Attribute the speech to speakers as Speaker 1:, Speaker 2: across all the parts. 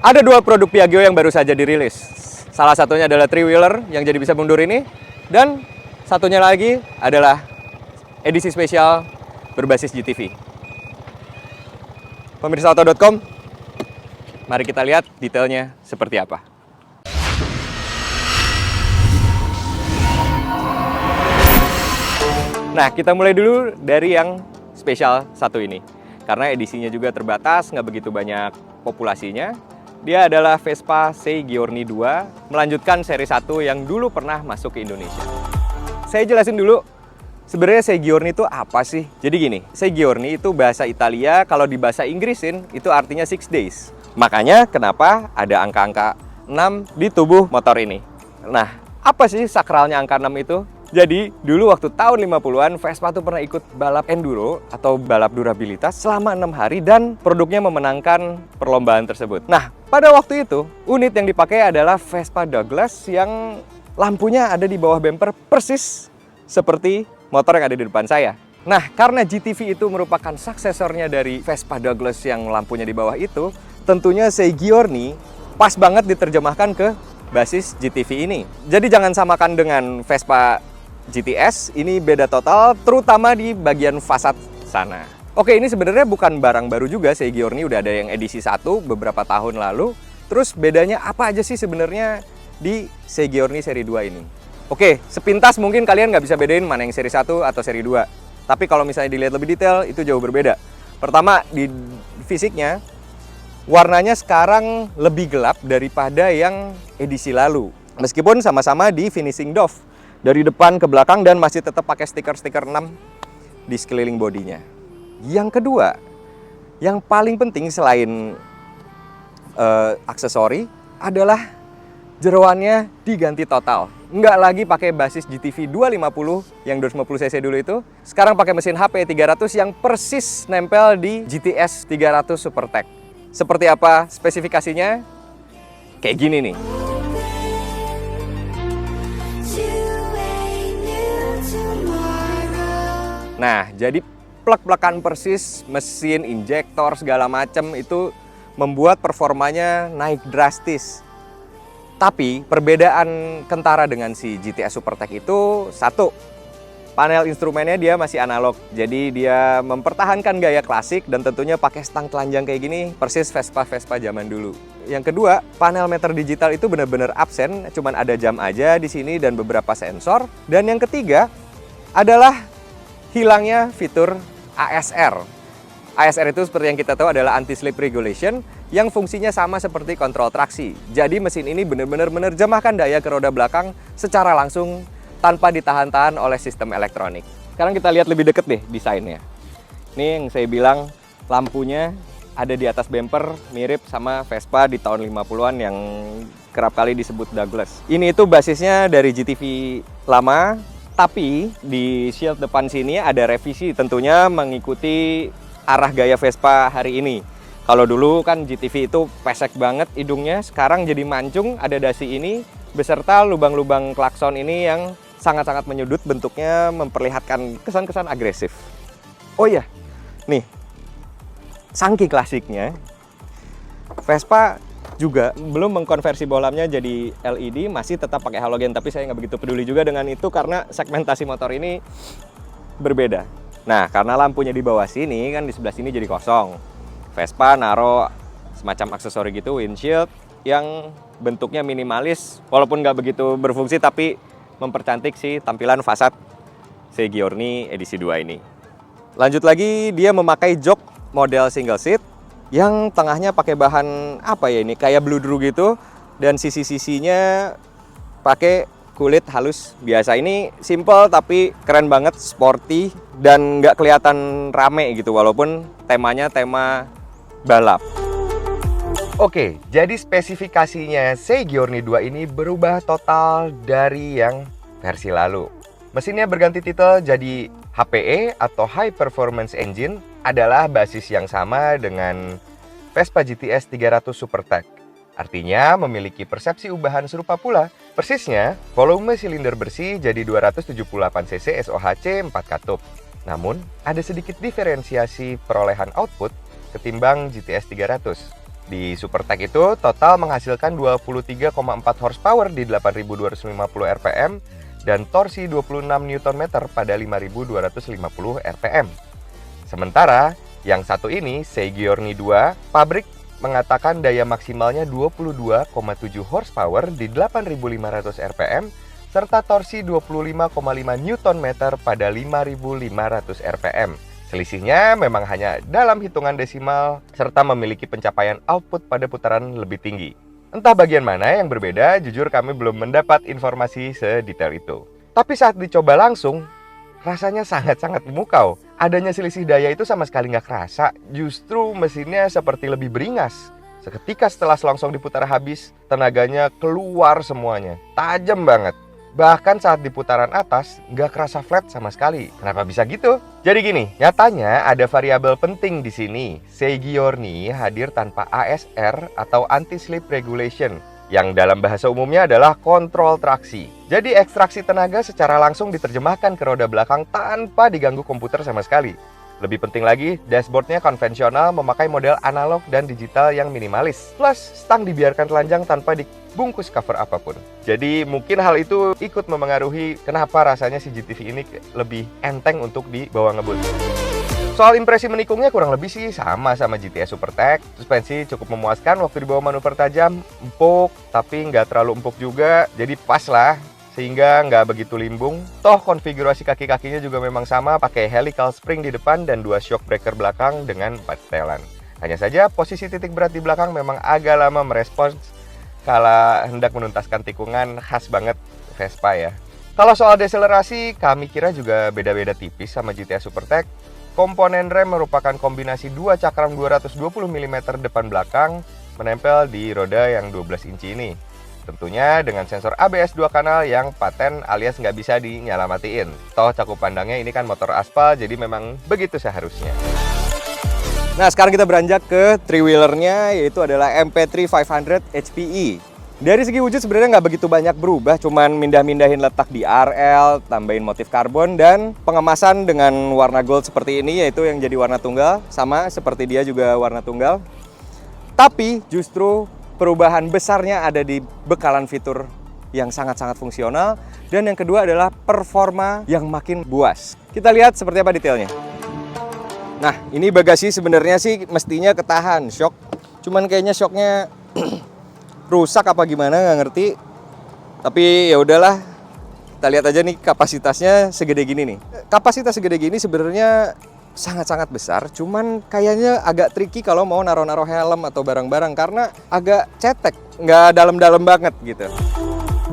Speaker 1: Ada dua produk Piaggio yang baru saja dirilis. Salah satunya adalah three-wheeler yang jadi bisa mundur ini. Dan satunya lagi adalah edisi spesial berbasis GTV. Pemirsa Auto.com, mari kita lihat detailnya seperti apa. Nah, kita mulai dulu dari yang spesial satu ini. Karena edisinya juga terbatas, nggak begitu banyak populasinya. Dia adalah Vespa Sei Giorni 2, melanjutkan seri 1 yang dulu pernah masuk ke Indonesia. Saya jelasin dulu, sebenarnya Sei Giorni itu apa sih? Jadi gini, Sei Giorni itu bahasa Italia, kalau di bahasa Inggrisin itu artinya 6 days. Makanya kenapa ada angka-angka 6 di tubuh motor ini. Nah, apa sih sakralnya angka 6 itu? Jadi, dulu waktu tahun 50-an, Vespa tuh pernah ikut balap enduro atau balap durabilitas selama 6 hari dan produknya memenangkan perlombaan tersebut. Nah, pada waktu itu, unit yang dipakai adalah Vespa Douglas yang lampunya ada di bawah bumper persis seperti motor yang ada di depan saya. Nah, karena GTV itu merupakan suksesornya dari Vespa Douglas yang lampunya di bawah itu, tentunya Sei Giorni pas banget diterjemahkan ke basis GTV ini. Jadi jangan samakan dengan Vespa GTS, ini beda total, terutama di bagian fasad sana. Oke, ini sebenarnya bukan barang baru juga, Sei Giorni udah ada yang edisi 1 beberapa tahun lalu. Terus bedanya apa aja sih sebenarnya di Sei Giorni seri 2 ini? Oke, sepintas mungkin kalian nggak bisa bedain mana yang seri 1 atau seri 2. Tapi kalau misalnya dilihat lebih detail, itu jauh berbeda. Pertama, di fisiknya, warnanya sekarang lebih gelap daripada yang edisi lalu. Meskipun sama-sama di finishing doff. Dari depan ke belakang dan masih tetap pakai stiker-stiker 6 di sekeliling bodinya. Yang kedua, yang paling penting selain aksesori adalah jeroannya diganti total. Nggak lagi pakai basis GTV 250 yang 250 cc dulu itu. Sekarang pakai mesin HP 300 yang persis nempel di GTS 300 Supertech. Seperti apa spesifikasinya? Kayak gini nih. Nah, jadi plek-plekan persis, mesin, injektor, segala macam itu membuat performanya naik drastis. Tapi perbedaan kentara dengan si GTS Supertech itu satu, panel instrumennya dia masih analog. Jadi dia mempertahankan gaya klasik dan tentunya pakai stang telanjang kayak gini, persis Vespa-Vespa zaman dulu. Yang kedua, panel meter digital itu benar-benar absen, cuman ada jam aja di sini dan beberapa sensor. Dan yang ketiga adalah hilangnya fitur ASR. ASR itu seperti yang kita tahu adalah anti-slip regulation yang fungsinya sama seperti kontrol traksi. Jadi mesin ini benar-benar menerjemahkan daya ke roda belakang secara langsung tanpa ditahan-tahan oleh sistem elektronik. Sekarang kita lihat lebih dekat deh desainnya. Ini yang saya bilang lampunya ada di atas bumper mirip sama Vespa di tahun 50-an yang kerap kali disebut Douglas. Ini itu basisnya dari GTV lama. Tapi di shield depan sini ada revisi tentunya mengikuti arah gaya Vespa hari ini. Kalau dulu kan GTV itu pesek banget hidungnya, sekarang jadi mancung, ada dasi ini beserta lubang-lubang klakson ini yang sangat-sangat menyudut, bentuknya memperlihatkan kesan-kesan agresif. Oh iya, nih, saking klasiknya, Vespa juga belum mengkonversi bohlamnya jadi LED, masih tetap pakai halogen, tapi saya nggak begitu peduli juga dengan itu karena segmentasi motor ini berbeda. Nah, karena lampunya di bawah sini kan di sebelah sini jadi kosong. Vespa naro semacam aksesori gitu, windshield yang bentuknya minimalis, walaupun nggak begitu berfungsi tapi mempercantik sih tampilan fasad Sei Giorni edisi 2 ini. Lanjut lagi, dia memakai jok model single seat yang tengahnya pakai bahan apa ya ini, kayak bludru gitu, dan sisi-sisinya pakai kulit halus biasa. Ini simple tapi keren banget, sporty dan nggak kelihatan rame gitu walaupun temanya tema balap. Oke, jadi spesifikasinya Sei Giorni 2 ini berubah total dari yang versi lalu. Mesinnya berganti titel jadi HPE atau High Performance Engine, adalah basis yang sama dengan Vespa GTS 300 Supertech. Artinya memiliki persepsi ubahan serupa pula. Persisnya, volume silinder bersih jadi 278 cc SOHC 4 katup. Namun, ada sedikit diferensiasi perolehan output ketimbang GTS 300.
Speaker 2: Di Supertech itu total menghasilkan 23,4 horsepower di 8.250 rpm dan torsi 26 Nm pada 5.250 rpm. Sementara yang satu ini, Seigyorni 2, pabrik mengatakan daya maksimalnya 22,7 horsepower di 8.500 rpm serta torsi 25,5 Nm pada 5.500 rpm. Selisihnya memang hanya dalam hitungan desimal serta memiliki pencapaian output pada putaran lebih tinggi. Entah bagian mana yang berbeda, jujur kami belum mendapat informasi sedetail itu. Tapi saat dicoba langsung, rasanya sangat-sangat memukau. Adanya selisih daya itu sama sekali nggak kerasa, justru mesinnya seperti lebih beringas. Seketika setelah selongsong diputar habis, tenaganya keluar semuanya. Tajam banget. Bahkan saat di putaran atas, nggak kerasa flat sama sekali. Kenapa bisa gitu? Jadi gini, nyatanya ada variabel penting di sini. Seigyorni hadir tanpa ASR atau Anti-Slip Regulation, yang dalam bahasa umumnya adalah kontrol traksi. Jadi ekstraksi tenaga secara langsung diterjemahkan ke roda belakang tanpa diganggu komputer sama sekali. Lebih penting lagi, dashboardnya konvensional memakai model analog dan digital yang minimalis. Plus, stang dibiarkan telanjang tanpa dibungkus cover apapun. Jadi mungkin hal itu ikut memengaruhi kenapa rasanya si GTV ini lebih enteng untuk dibawa ngebut. Soal impresi menikungnya kurang lebih sih sama GTS Supertech. Suspensi cukup memuaskan waktu dibawa manuver tajam, empuk, tapi nggak terlalu empuk juga, jadi pas lah. Sehingga nggak begitu limbung. Toh konfigurasi kaki-kakinya juga memang sama, pakai helical spring di depan dan 2 shock breaker belakang dengan 4 setelan. Hanya saja posisi titik berat di belakang memang agak lama merespons kala hendak menuntaskan tikungan, khas banget Vespa ya. Kalau soal deselerasi, kami kira juga beda-beda tipis sama GTS Supertech. Komponen rem merupakan kombinasi 2 cakram 220 mm depan belakang menempel di roda yang 12 inci ini. Tentunya dengan sensor ABS 2 kanal yang paten alias nggak bisa dinyalamatiin. Toh cakup pandangnya ini kan motor aspal, jadi memang begitu seharusnya.
Speaker 1: Nah, sekarang kita beranjak ke three-wheelernya, yaitu adalah MP3 500 HPE. Dari segi wujud sebenarnya nggak begitu banyak berubah, cuman mindah-mindahin letak di RL, tambahin motif karbon, dan pengemasan dengan warna gold seperti ini, yaitu yang jadi warna tunggal, sama seperti dia juga warna tunggal. Tapi justru perubahan besarnya ada di bekalan fitur yang sangat-sangat fungsional, dan yang kedua adalah performa yang makin buas. Kita lihat seperti apa detailnya. Nah, ini bagasi sebenarnya sih mestinya ketahan shock, cuman kayaknya shocknya rusak apa gimana nggak ngerti. Tapi ya udahlah, kita lihat aja nih kapasitasnya segede gini nih. Kapasitas segede gini sebenarnya sangat-sangat besar, cuman kayaknya agak tricky kalau mau naruh-naruh helm atau barang-barang karena agak cetek, nggak dalam-dalam banget gitu.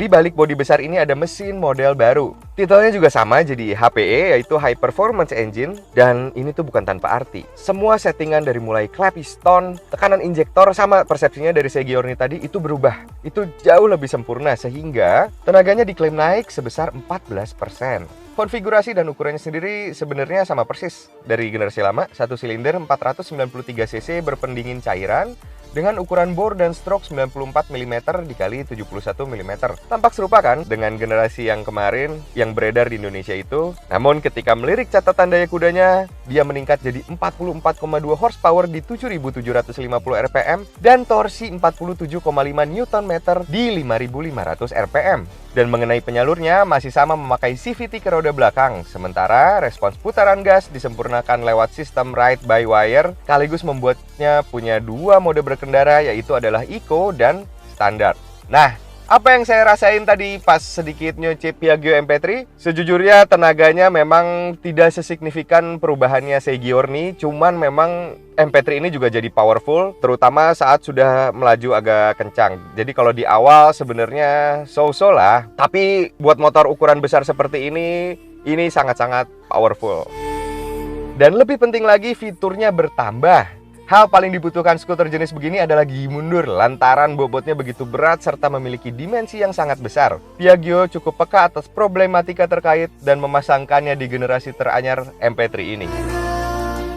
Speaker 2: Di balik bodi besar ini ada mesin model baru. Titelnya juga sama, jadi HPE, yaitu High Performance Engine. Dan ini tuh bukan tanpa arti. Semua settingan dari mulai klep piston, tekanan injektor, sama persepsinya dari Seigyorni tadi itu berubah. Itu jauh lebih sempurna, sehingga tenaganya diklaim naik sebesar 14%. Konfigurasi dan ukurannya sendiri sebenarnya sama persis dari generasi lama, 1 silinder 493 cc berpendingin cairan dengan ukuran bore dan stroke 94 mm dikali 71 mm. Tampak serupa kan dengan generasi yang kemarin yang beredar di Indonesia itu. Namun ketika melirik catatan daya kudanya, dia meningkat jadi 44,2 horsepower di 7.750 rpm dan torsi 47,5 Nm di 5.500 rpm. Dan mengenai penyalurnya, masih sama memakai CVT ke roda belakang. Sementara respons putaran gas disempurnakan lewat sistem ride-by-wire, sekaligus membuatnya punya 2 mode berkendara, yaitu adalah Eco dan Standard. Nah, apa yang saya rasain tadi pas sedikit nyucip Piaggio MP3? Sejujurnya tenaganya memang tidak sesignifikan perubahannya Seigyorni, cuman memang MP3 ini juga jadi powerful, terutama saat sudah melaju agak kencang. Jadi kalau di awal sebenarnya so-so lah, tapi buat motor ukuran besar seperti ini sangat-sangat powerful. Dan lebih penting lagi, fiturnya bertambah. Hal paling dibutuhkan skuter jenis begini adalah gigi mundur, lantaran bobotnya begitu berat serta memiliki dimensi yang sangat besar. Piaggio cukup peka atas problematika terkait dan memasangkannya di generasi teranyar MP3 ini.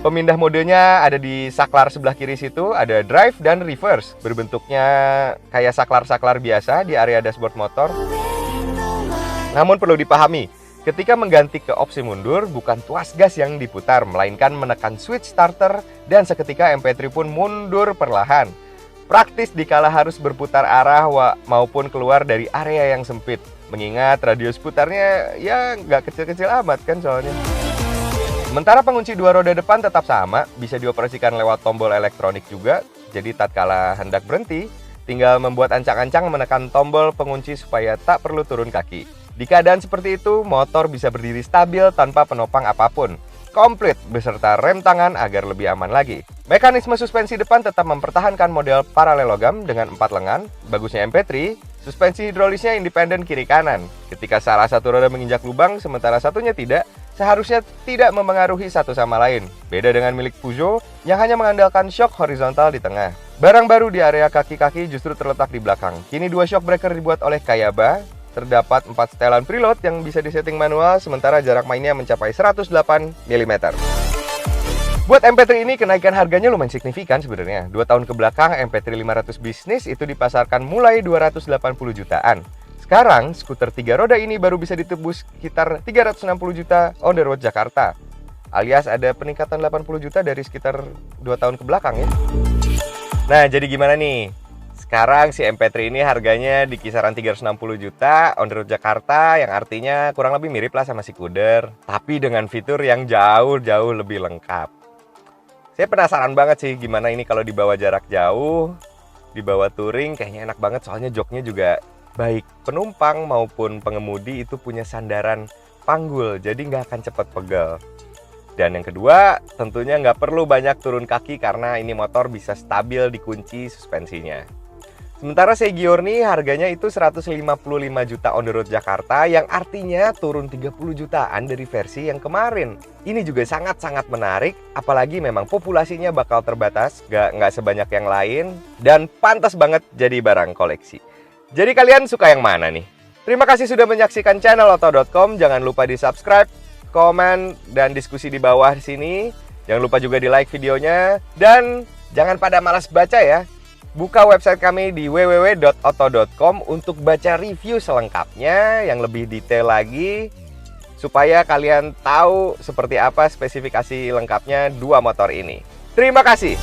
Speaker 2: Pemindah modenya ada di saklar sebelah kiri situ, ada drive dan reverse. Berbentuknya kayak saklar-saklar biasa di area dashboard motor. Namun perlu dipahami, ketika mengganti ke opsi mundur, bukan tuas gas yang diputar, melainkan menekan switch starter dan seketika MP3 pun mundur perlahan. Praktis dikala harus berputar arah maupun keluar dari area yang sempit. Mengingat radius putarnya ya nggak kecil-kecil amat kan soalnya. Sementara pengunci dua roda depan tetap sama, bisa dioperasikan lewat tombol elektronik juga. Jadi tatkala hendak berhenti, tinggal membuat ancang-ancang menekan tombol pengunci supaya tak perlu turun kaki. Di keadaan seperti itu, motor bisa berdiri stabil tanpa penopang apapun. Komplit beserta rem tangan agar lebih aman lagi. Mekanisme suspensi depan tetap mempertahankan model paralelogam dengan 4 lengan. Bagusnya MP3, suspensi hidrolisnya independen kiri kanan. Ketika salah satu roda menginjak lubang sementara satunya tidak, seharusnya tidak mempengaruhi satu sama lain. Beda dengan milik Peugeot yang hanya mengandalkan shock horizontal di tengah. Barang baru di area kaki-kaki justru terletak di belakang. Kini 2 shock breaker dibuat oleh Kayaba. Terdapat 4 setelan preload yang bisa disetting manual, sementara jarak mainnya mencapai 108 mm. Buat MP3 ini kenaikan harganya lumayan signifikan sebenarnya. 2 tahun ke belakang MP3 500 bisnis itu dipasarkan mulai 280 jutaan. Sekarang skuter 3 roda ini baru bisa ditebus sekitar 360 juta on the road Jakarta. Alias ada peningkatan 80 juta dari sekitar 2 tahun ke belakang ya. Nah, jadi gimana nih? Sekarang si MP3 ini harganya di kisaran 360 juta on the road Jakarta, yang artinya kurang lebih mirip lah sama si Kuder, tapi dengan fitur yang jauh-jauh lebih lengkap. Saya penasaran banget sih gimana ini kalau dibawa jarak jauh, dibawa touring, kayaknya enak banget soalnya joknya juga baik penumpang maupun pengemudi itu punya sandaran panggul, jadi nggak akan cepat pegel. Dan yang kedua, tentunya nggak perlu banyak turun kaki karena ini motor bisa stabil dikunci suspensinya. Sementara Segiorni harganya itu 155 juta on the road Jakarta, yang artinya turun 30 jutaan dari versi yang kemarin. Ini juga sangat-sangat menarik, apalagi memang populasinya bakal terbatas, nggak sebanyak yang lain, dan pantas banget jadi barang koleksi. Jadi kalian suka yang mana nih? Terima kasih sudah menyaksikan channel Oto.com, jangan lupa di subscribe, komen, dan diskusi di bawah sini. Jangan lupa juga di like videonya, dan jangan pada malas baca ya. Buka website kami di www.oto.com untuk baca review selengkapnya yang lebih detail lagi, supaya kalian tahu seperti apa spesifikasi lengkapnya dua motor ini. Terima kasih.